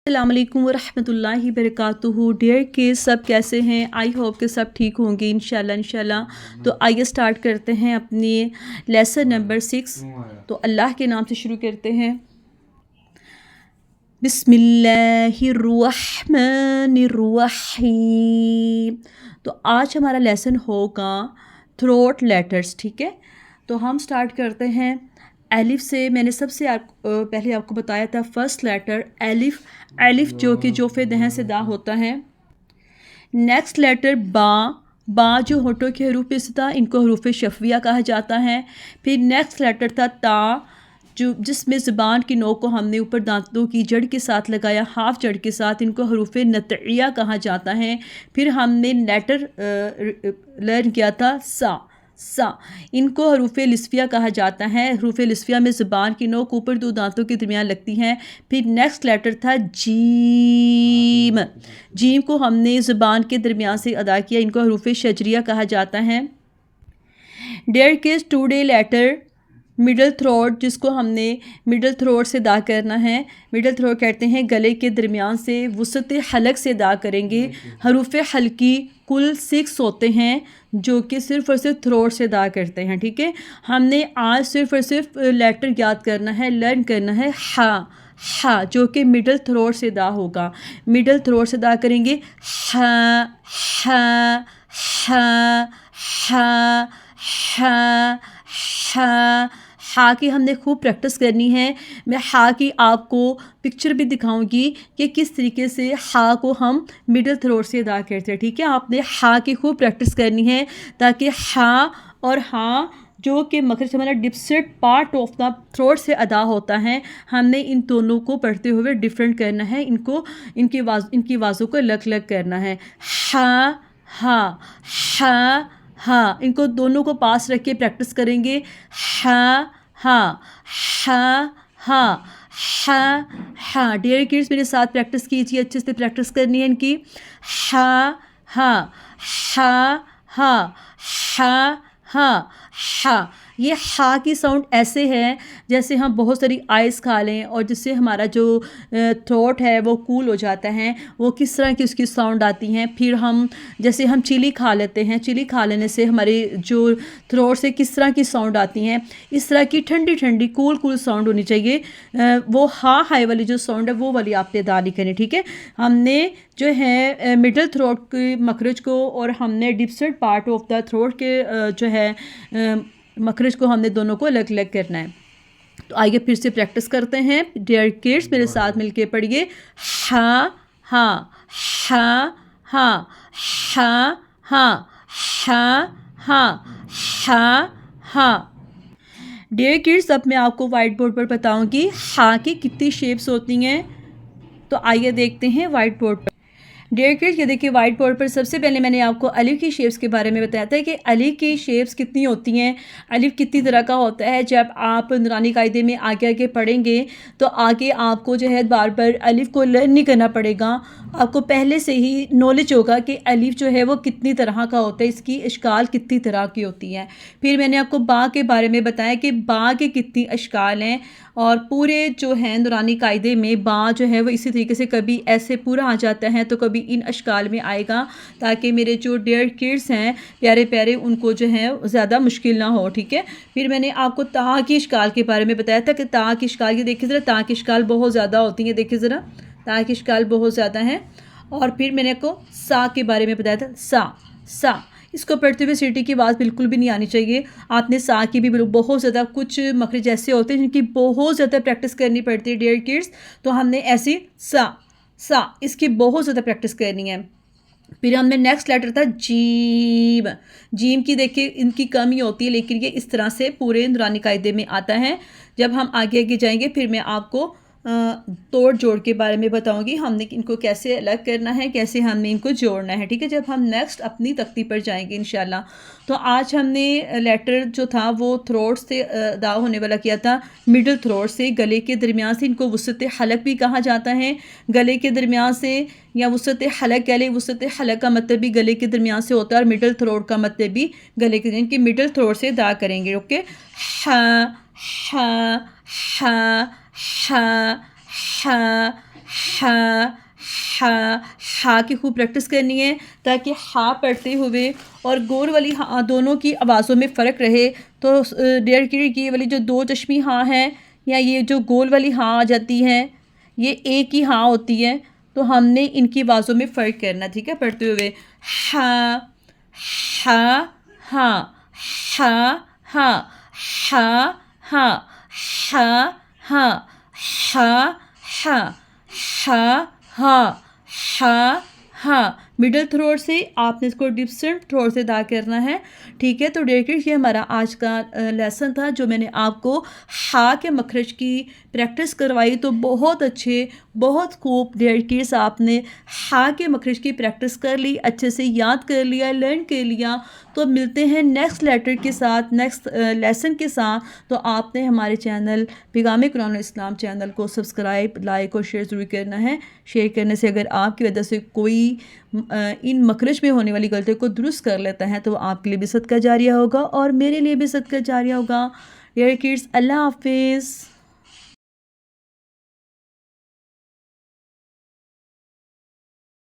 अस्सलाम वालेकुम वरहमतुल्लाहि वबरकातुहू। डियर किड्स, सब कैसे हैं? आई होप कि सब ठीक होंगे इंशाल्लाह। तो आइए स्टार्ट करते हैं अपनी लेसन नंबर 6। तो अल्लाह के नाम से शुरू करते हैं। बिस्मिल्लाहिर्रहमानिर्रहीम। तो आज हमारा लेसन होगा थ्रोट लेटर्स, ठीक है। तो हम स्टार्ट करते हैं एलिफ से। मैंने सबसे पहले आपको बताया था फर्स्ट लेटर एलिफ। एलिफ जो कि जोफे दहन से दा होता है। नेक्स्ट लेटर बा। बा जो होठों के हरूफ पे से था, इनको हरूफ शफविया कहा जाता है। फिर नेक्स्ट लेटर था ता, जो जिसमें ज़ुबान की नोक को हमने ऊपर दांतों की जड़ के साथ लगाया, हाफ जड़ के साथ, इनको हरूफ नतइया कहा जाता है। फिर हमने लेटर लर्न किया था सा। सा इनको हरूफ लिस्फिया कहा जाता है। हरूफ लिस्फिया में ज़ुबान की नोक ऊपर दो दांतों के दरमियान लगती हैं। फिर नेक्स्ट लेटर था जीम। जीम को हमने ज़ुबान के दरमियान से अदा किया, इनको हरूफ शजरिया कहा जाता है। Dare kids, today later middle throat, जिसको हमने मिडल थ्रोट से अदा करना है। मिडल थ्रोट कहते हैं गले के दरमियान से वसत हलक से अदा करेंगे। हरूफ हल्की कुल 6 होते हैं जो कि सिर्फ़ और सिर्फ थ्रोट से अदा करते हैं, ठीक है। हमने आज सिर्फ़ और सिर्फ लेटर याद करना है, लर्न करना है हा। हा जो कि मिडल थ्रोट से अदा होगा। मिडल थ्रोट से अदा करेंगे हा हा हा हा हा हा। हा की हमने खूब प्रैक्टिस करनी है। मैं हा की आपको पिक्चर भी दिखाऊंगी कि किस तरीके से हा को हम मिडल थ्रोट से अदा करते हैं, ठीक है। आपने हा की खूब प्रैक्टिस करनी है ताकि हा और हा जो कि मखरज हमारा deficit part of the throat से अदा होता है, हमने इन दोनों को पढ़ते हुए डिफरेंट करना है। इनको इनकी आवाज़ों को अलग अलग करना है। हा हा हा हा, इनको दोनों को पास रख के प्रैक्टिस करेंगे। हा हा हा हा हा हा। डियर किड्स, मेरे साथ प्रैक्टिस कीजिए, अच्छे से प्रैक्टिस करनी है इनकी। हा हा हा हा हा हा हा। ये हा की साउंड ऐसे है जैसे हम बहुत सारी आइस खा लें और जिससे हमारा जो थ्रोट है वो कूल हो जाता है, वो किस तरह की उसकी साउंड आती हैं। फिर हम जैसे हम चिली खा लेते हैं, चिली खा लेने से हमारे जो थ्रोट से किस तरह की साउंड आती हैं, इस तरह की ठंडी ठंडी कूल कूल साउंड होनी चाहिए। वो हा हाई वाली जो साउंड है वो वाली आपने अदा नहीं करनी, ठीक है। हमने जो है मिडल थ्रोट के मखरज को और हमने deficit part of the throat के जो है मखरज को हमने दोनों को अलग अलग करना है। तो आइए फिर से प्रैक्टिस करते हैं। डियर किड्स, मेरे साथ मिलके पढ़िए। हा हा हा हा हा हा हा हा हा हा। डियर किड्स, अब मैं आपको वाइट बोर्ड पर बताऊंगी हा की कितनी शेप्स होती हैं। तो आइए देखते हैं वाइट बोर्ड पर। डियर किड्स, ये देखिए वाइट बोर्ड पर सबसे पहले मैंने आपको अलिफ की शेप्स के बारे में बताया था कि अलिफ की शेप्स कितनी होती हैं, अलिफ कितनी तरह का होता है। जब आप नूरानी कायदे में आगे आगे पढ़ेंगे तो आगे आपको जो है बार बार अलिफ को लर्न नहीं करना पड़ेगा। आपको पहले से ही नॉलेज होगा कि अलिफ जो है वो कितनी तरह का होता है, इसकी अशकाल कितनी तरह की होती हैं। फिर मैंने आपको बा के बारे में बताया कि बा के कितनी अशकाल हैं और पूरे जो हैं नूरानी कायदे में बा जो है वो इसी तरीके से कभी ऐसे पूरा आ जाता है तो कभी इन अशकाल में आएगा, ताकि मेरे जो डियर किड्स हैं प्यारे प्यारे उनको जो है ज़्यादा मुश्किल ना हो, ठीक है। फिर मैंने आपको ता की अशकाल के बारे में बताया था कि ता की अशकाल, ये देखिए ज़रा, ता की अशकाल बहुत ज़्यादा होती हैं, देखिए ज़रा, ता की अशकाल बहुत ज़्यादा हैं। और फिर मैंने आपको सा के बारे में बताया था। सा सा इसको पढ़ते हुए सीटी की आवाज़ बिल्कुल भी नहीं आनी चाहिए। आपने सा की भी बहुत ज़्यादा, कुछ मखरज ऐसे होते हैं जिनकी बहुत ज़्यादा प्रैक्टिस करनी पड़ती है डियर किड्स, तो हमने ऐसी सा सा इसकी बहुत ज़्यादा प्रैक्टिस करनी है। फिर हमने नेक्स्ट लेटर था जीम। जीम की देखिए इनकी कमी होती है, लेकिन ये इस तरह से पूरे नूरानी कायदे में आता है। जब हम आगे आगे जाएंगे फिर मैं आपको तोड़ जोड़ के बारे में बताऊंगी, हमने इनको कैसे अलग करना है, कैसे हमने इनको जोड़ना है, ठीक है, जब हम नेक्स्ट अपनी तख्ती पर जाएंगे इंशाल्लाह। तो आज हमने लेटर जो था वो थ्रोट से अदा होने वाला किया था, मिडल थ्रोट से, गले के दरमियान से। इनको वसत हलक भी कहा जाता है, गले के दरमियान से, या वसत हलक कह लें। वसत हलक का मतलब भी गले के दरमियान से होता है और मिडल थ्रोट का मतलब भी गले के, इनकी मिडल थ्रोट से अदा करेंगे, ओके। हा हा हा हा हा हा हा की खूब प्रैक्टिस करनी है ताकि हा पढ़ते हुए और गोल वाली हा दोनों की आवाज़ों में फ़र्क रहे। तो डेयर किड ये वाली जो दो चश्मी हाँ हैं या ये जो गोल वाली हाँ आ जाती हैं ये एक ही हाँ होती है। तो हमने इनकी आवाज़ों में फ़र्क करना, ठीक है, पढ़ते हुए हा हा हा हा हा हा हा हा हा हा हा हा हा हा हा। मिडल थ्रोट से आपने इसको डिस्टेंट थ्रोट से अदा करना है, ठीक है। तो डियर किड्स ये हमारा आज का लेसन था जो मैंने आपको हा के मखरज की प्रैक्टिस करवाई। तो बहुत अच्छे, बहुत खूब डियर किड्स आपने हा के मखरज की प्रैक्टिस कर ली, अच्छे से याद कर लिया, लर्न कर लिया। तो मिलते हैं नेक्स्ट लेटर के साथ, नेक्स्ट लेसन के साथ। तो आपने हमारे चैनल पैगाम कुरान इस्लाम चैनल को सब्सक्राइब, लाइक और शेयर ज़रूर करना है। शेयर करने से अगर आपकी वजह से कोई इन मखरज में होने वाली गलतियों को दुरुस्त कर लेता है तो वो आपके लिए भी सदका जारिया होगा और मेरे लिए भी सदका जारिया होगा। डियर किड्स, अल्लाह हाफिज़।